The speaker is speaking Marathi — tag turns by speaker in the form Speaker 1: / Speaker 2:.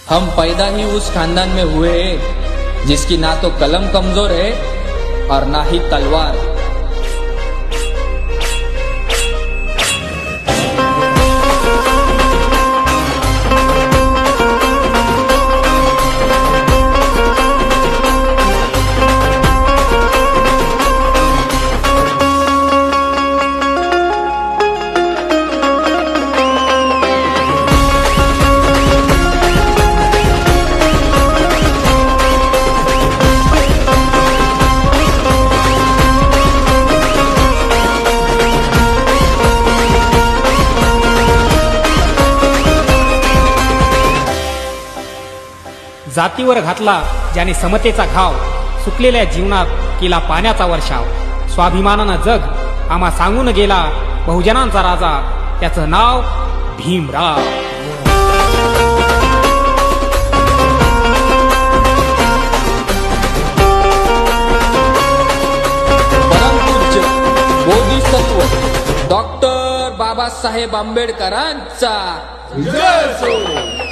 Speaker 1: हम पैदा ही उस खानदान में हुए हैं जिसकी ना तो कलम कमजोर है और ना ही तलवार।
Speaker 2: जातीवर घातला ज्याने समतेचा घाव, सुकलेल्या जीवनात केला पाण्याचा वर्षाव। स्वाभिमानानं जग आम्हा सांगून गेला, बहुजनांचा राजा त्याचं नाव भीमराव।
Speaker 1: परमपूज्य बोधिसत्व डॉक्टर बाबासाहेब आंबेडकरांचा
Speaker 3: जय असो।